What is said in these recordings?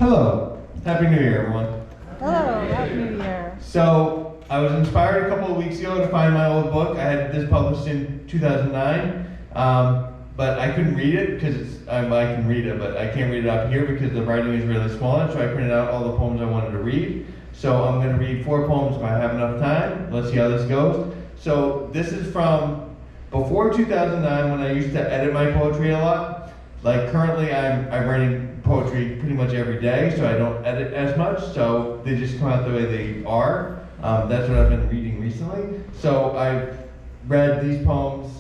Hello. Happy New Year, everyone. Hello, Happy New Year. So, I was inspired a couple of weeks ago to find my old book. I had this published in 2009, but I couldn't read it because I can read it, but I can't read it up here because the writing is really small, so I printed out all the poems I wanted to read. So I'm going to read 4 poems if I have enough time. Let's see how this goes. So this is from before 2009 when I used to edit my poetry a lot. Like currently I'm writing poetry pretty much every day, so I don't edit as much, so they just come out the way they are. That's what I've been reading recently. So I've read these poems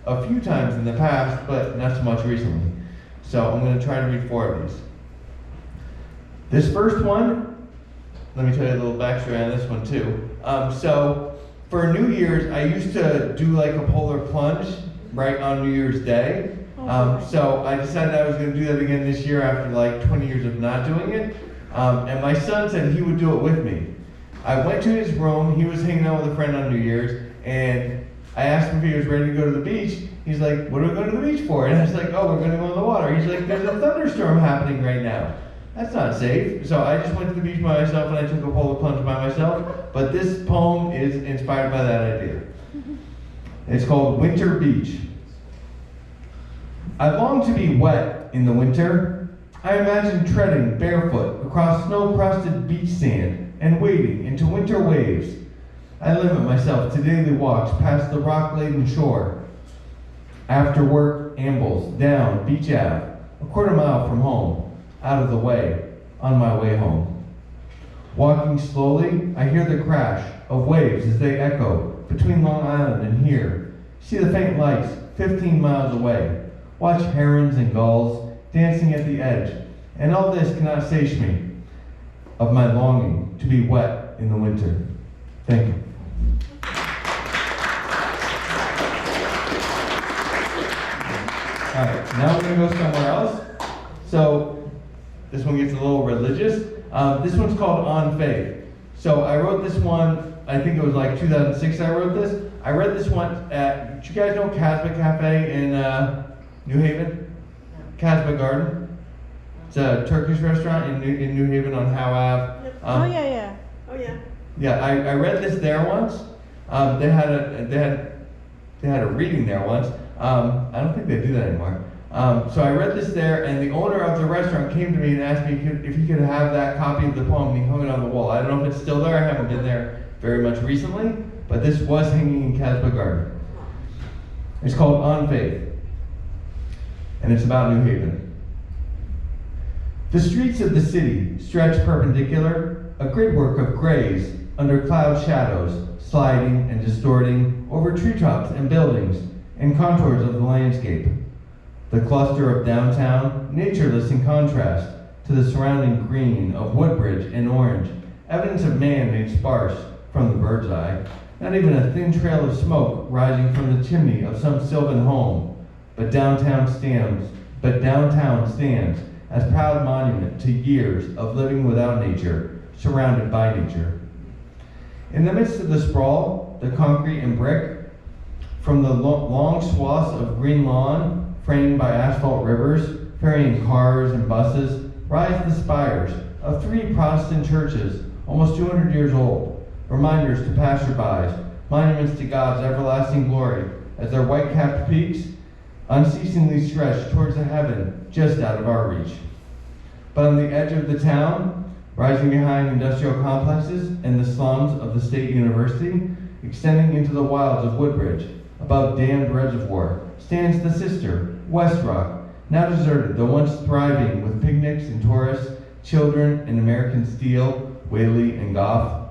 a few times in the past, but not so much recently. So I'm going to try to read 4 of these. This first one, let me tell you a little backstory on this one too. So for New Year's, I used to do like a polar plunge right on New Year's Day. So I decided I was going to do that again this year after like 20 years of not doing it. And my son said he would do it with me. I went to his room, he was hanging out with a friend on New Year's, and I asked him if he was ready to go to the beach. He's like, what are we going to the beach for? And I was like, oh, we're going to go in the water. He's like, there's a thunderstorm happening right now. That's not safe. So I just went to the beach by myself and I took a polar plunge by myself. But this poem is inspired by that idea. It's called Winter Beach. I long to be wet in the winter. I imagine treading barefoot across snow-crusted beach sand and wading into winter waves. I limit myself to daily walks past the rock-laden shore. After work ambles down Beach Ave, a quarter mile from home, out of the way, on my way home. Walking slowly, I hear the crash of waves as they echo between Long Island and here. See the faint lights 15 miles away. Watch herons and gulls dancing at the edge, and all this cannot satiate me of my longing to be wet in the winter. Thank you. All right, now we're going to go somewhere else. So this one gets a little religious. This one's called On Faith. So I wrote this one, I think it was like 2006 I wrote this. I read this one at, did you guys know Casbah Cafe in New Haven? Casbah Garden. It's a Turkish restaurant in New Haven on Howe Ave. Oh yeah. Yeah, I read this there once. They had a reading there once. I don't think they do that anymore. So I read this there, and the owner of the restaurant came to me and asked me if he could have that copy of the poem, and he hung it on the wall. I don't know if it's still there. I haven't been there very much recently, but this was hanging in Casbah Garden. It's called On Faith, and it's about New Haven. The streets of the city stretch perpendicular, a gridwork of grays under cloud shadows, sliding and distorting over treetops and buildings and contours of the landscape. The cluster of downtown, natureless in contrast to the surrounding green of Woodbridge and Orange, evidence of man made sparse from the bird's eye, not even a thin trail of smoke rising from the chimney of some sylvan home, but downtown stands as proud monument to years of living without nature, surrounded by nature. In the midst of the sprawl, the concrete and brick, from the long swaths of green lawn, framed by asphalt rivers, ferrying cars and buses, rise the spires of 3 Protestant churches, almost 200 years old, reminders to passerbys, monuments to God's everlasting glory, as their white-capped peaks unceasingly stretch towards the heaven just out of our reach. But on the edge of the town, rising behind industrial complexes and the slums of the State University, extending into the wilds of Woodbridge, above dammed reservoir, stands the sister, West Rock, now deserted, though once thriving with picnics and tourists, children and American steel, Whaley and Goff.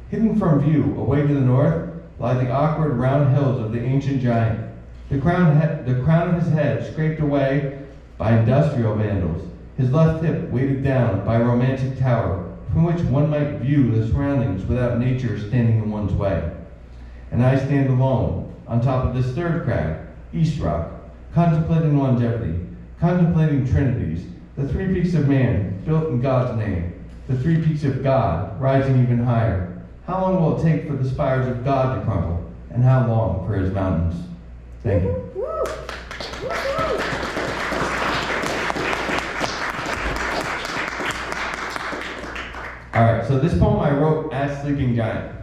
Hidden from view, away to the north, lie the awkward round hills of the ancient giant, the crown of his head scraped away by industrial vandals, his left hip weighted down by a romantic tower, from which one might view the surroundings without nature standing in one's way. And I stand alone, on top of this third crag, East Rock, contemplating longevity, contemplating trinities, the 3 peaks of man, built in God's name, the 3 peaks of God, rising even higher. How long will it take for the spires of God to crumble, and how long for his mountains? Thank you. All right, so this poem I wrote at Sleeping Giant.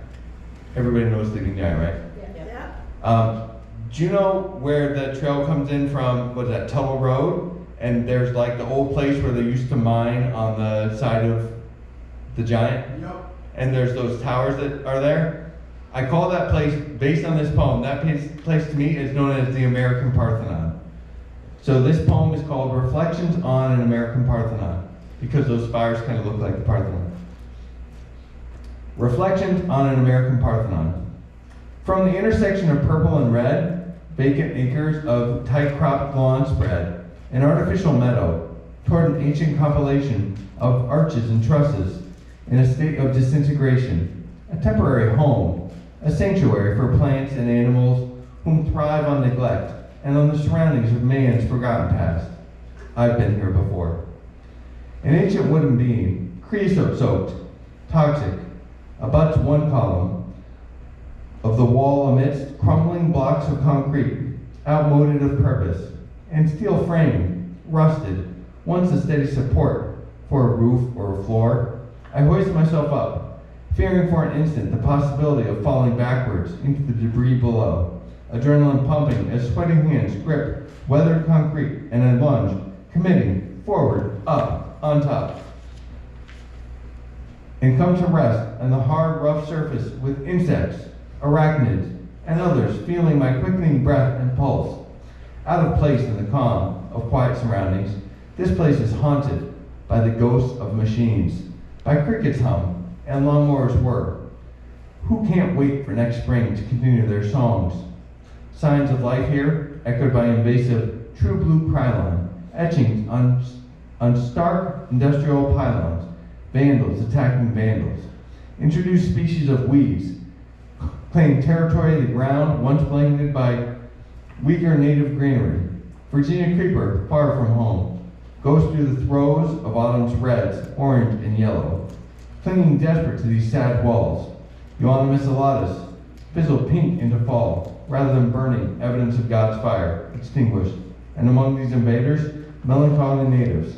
Everybody knows Sleeping Giant, right? Do you know where the trail comes in from, what's that, Tuttle Road? And there's like the old place where they used to mine on the side of the Giant? Yep. And there's those towers that are there? I call that place, based on this poem, that place to me is known as the American Parthenon. So this poem is called Reflections on an American Parthenon, because those spires kind of look like the Parthenon. Reflections on an American Parthenon. From the intersection of purple and red, vacant acres of tight cropped lawn spread, an artificial meadow, toward an ancient compilation of arches and trusses in a state of disintegration, a temporary home, a sanctuary for plants and animals whom thrive on neglect and on the surroundings of man's forgotten past. I've been here before. An ancient wooden beam, creosote soaked, toxic, abuts one column of the wall amidst crumbling blocks of concrete, outmoded of purpose, and steel framing, rusted, once a steady support for a roof or a floor. I hoist myself up, fearing for an instant the possibility of falling backwards into the debris below, adrenaline pumping as sweating hands grip weathered concrete and I lunge, committing forward, up, on top, and come to rest on the hard, rough surface with insects, arachnids, and others feeling my quickening breath and pulse. Out of place in the calm of quiet surroundings, this place is haunted by the ghosts of machines, by crickets hum and lawnmowers whir. Who can't wait for next spring to continue their songs? Signs of life here, echoed by invasive true blue krylon, etchings on stark industrial pylons, vandals attacking vandals. Introduced species of weeds, claim territory of the ground once blanketed by weaker native greenery. Virginia creeper, far from home, goes through the throes of autumn's reds, orange, and yellow, clinging desperate to these sad walls. Euonymus alatus, fizzled pink into fall, rather than burning, evidence of God's fire, extinguished. And among these invaders, melancholy natives.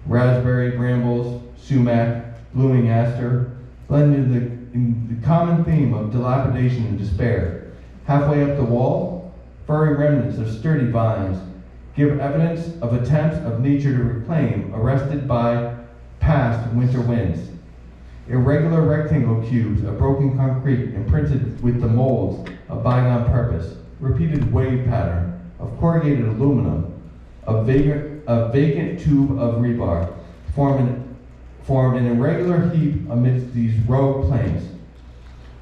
Raspberry, brambles, sumac, blooming aster, blend into the common theme of dilapidation and despair. Halfway up the wall, furry remnants of sturdy vines give evidence of attempts of nature to reclaim, arrested by past winter winds. Irregular rectangle cubes of broken concrete imprinted with the molds of bygone purpose, repeated wave pattern of corrugated aluminum, a vacant tube of rebar, form an irregular heap amidst these rogue plains.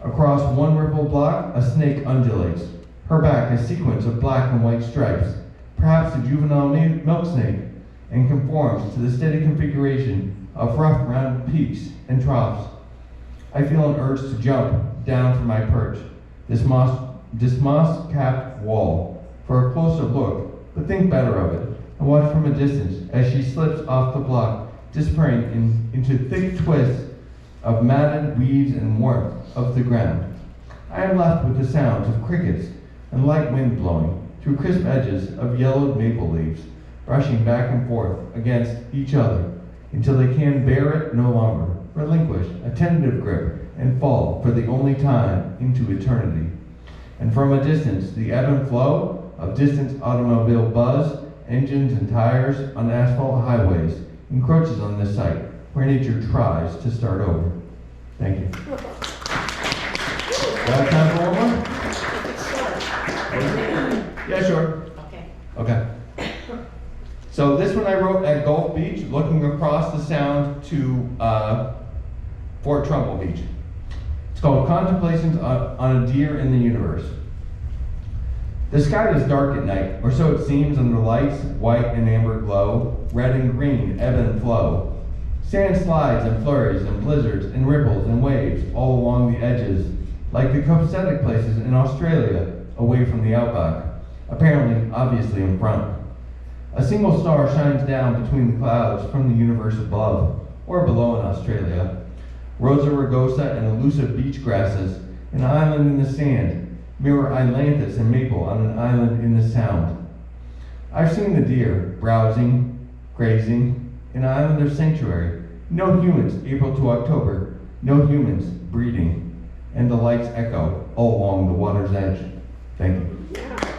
Across one rippled block, a snake undulates, her back a sequence of black and white stripes, perhaps a juvenile milk snake, and conforms to the steady configuration of rough rounded peaks and troughs. I feel an urge to jump down from my perch, this moss-capped wall, for a closer look, but think better of it, and watch from a distance as she slips off the block, disappearing into thick twists of matted weeds and warmth of the ground. I am left with the sounds of crickets and light wind blowing through crisp edges of yellowed maple leaves, rushing back and forth against each other until they can bear it no longer, relinquish a tentative grip, and fall for the only time into eternity. And from a distance, the ebb and flow of distant automobile buzz, engines and tires on asphalt highways encroaches on this site where nature tries to start over. Thank you. Do I have time for one more? Yeah, sure. Okay. So this one I wrote at Gulf Beach, looking across the Sound to Fort Trumbull Beach. It's called Contemplations on a Deer in the Universe. The sky is dark at night, or so it seems under lights, white and amber glow, red and green ebb and flow. Sand slides and flurries and blizzards and ripples and waves all along the edges, like the copacetic places in Australia away from the outback, apparently obviously in front. A single star shines down between the clouds from the universe above, or below in Australia. Rosa rugosa and elusive beach grasses, an island in the sand, mirror ailanthus and maple on an island in the Sound. I've seen the deer browsing, grazing, an island of sanctuary, No humans, April to October. No humans, breeding. And the lights echo all along the water's edge. Thank you.